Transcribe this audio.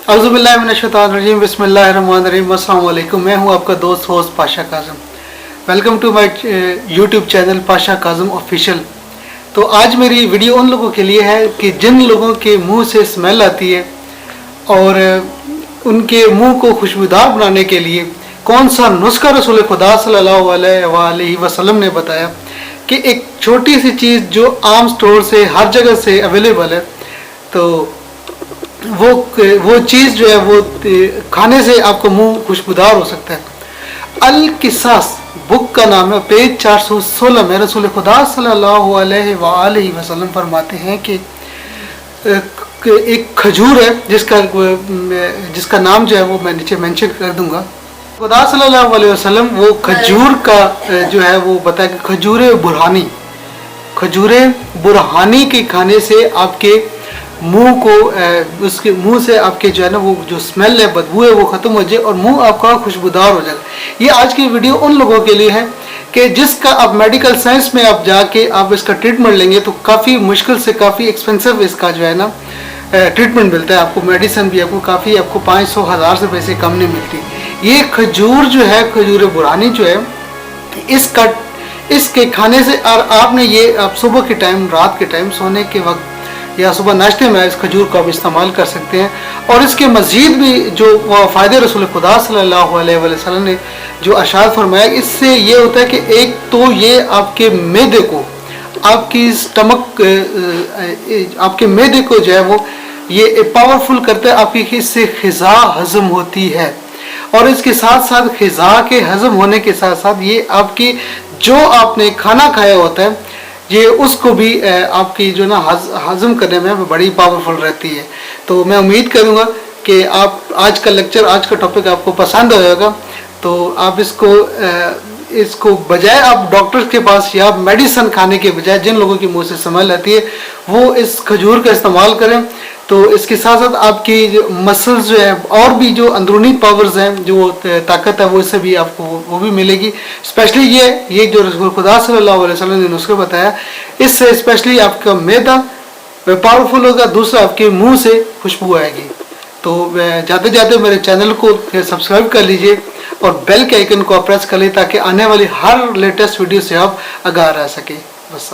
औज़ुबिल्लाहिमिनश्शैतानिर्रजीम बिस्मिल्लाहिर्रहमानिर्रहीम। अस्सलाम वालेकुम। मैं हूं आपका दोस्त host Pasha Kazam. Welcome to my YouTube channel Pasha Kazam official. तो आज मेरी वीडियो उन लोगों के लिए है कि जिन लोगों के मुंह से स्मेल आती है और उनके मुंह को खुशबूदार बनाने के लिए कौन सा नुस्खा रसूल खुदा सल्लल्लाहु अलैहि वसल्लम ने बताया कि एक छोटी सी चीज़ जो आम स्टोर से हर जगह से अवेलेबल है, तो वो चीज़ जो है वो खाने से आपका मुंह खुशबूदार हो सकता है। अल किसास बुक का नाम है, पेज 416 में रसूल खुदा सल्लल्लाहु अलैहि वसल्लम फरमाते हैं कि एक खजूर है जिसका नाम जो है वो मैं नीचे मेंशन कर दूंगा। खुदा सल्लल्लाहु अलैहि वसल्लम वो खजूर का जो है वो बताया कि खजूर बुरहानी के खाने से आपके मुंह को उसके मुंह से आपके जो है ना वो जो स्मेल है, बदबू है, वो ख़त्म हो जाए और मुंह आपका खुशबूदार हो जाएगा। ये आज की वीडियो उन लोगों के लिए है कि जिसका आप मेडिकल साइंस में आप जाके आप इसका ट्रीटमेंट लेंगे तो काफ़ी मुश्किल से काफ़ी एक्सपेंसिव इसका जो है ना ट्रीटमेंट मिलता है। आपको मेडिसिन भी आपको 500-1000 से पैसे कम नहीं मिलती। ये खजूर जो है, खजूर बुरहानी जो है, इसके खाने से और आपने ये आप सुबह के टाइम, रात के टाइम, सोने के वक्त या सुबह नाश्ते में इस खजूर को आप इस्तेमाल कर सकते हैं। और इसके मज़ीद भी जो फ़ायदे रसूल खुदा सल्लल्लाहु अलैहि वसल्लम ने जो अरशाद फरमाया, इससे ये होता है कि एक तो ये आपके मैदे को, आपकी स्टमक, आपके मैदे को जो है वो ये पावरफुल करता है। आपकी इससे ग़िज़ा हज़म होती है और इसके साथ साथ ग़िज़ा के हज़म होने के साथ साथ ये आपकी जो आपने खाना खाया होता है ये उसको भी आपकी जो ना हज़म करने में बड़ी पावरफुल रहती है। तो मैं उम्मीद करूँगा कि आप आज का लेक्चर, आज का टॉपिक आपको पसंद आएगा। तो आप इसको बजाय आप डॉक्टर्स के पास या मेडिसिन खाने के बजाय जिन लोगों की मुंह से स्मेल आती है वो इस खजूर का इस्तेमाल करें। तो इसके साथ साथ आपकी जो मसल्स जो है और भी जो अंदरूनी पावर्स हैं, जो ताकत है, वो इससे भी आपको वो भी मिलेगी। स्पेशली ये जो रसूल खुदा सल्लल्लाहु अलैहि वसल्लम ने नुस्खा बताया, इससे स्पेशली आपका मैदा पावरफुल होगा, दूसरा आपके मुंह से खुशबू आएगी। तो जाते जाते मेरे चैनल को सब्सक्राइब कर लीजिए और बेल के आइकन को प्रेस कर लीजिए ताकि आने वाली हर लेटेस्ट वीडियो से आप आगाह रह सकें। बस।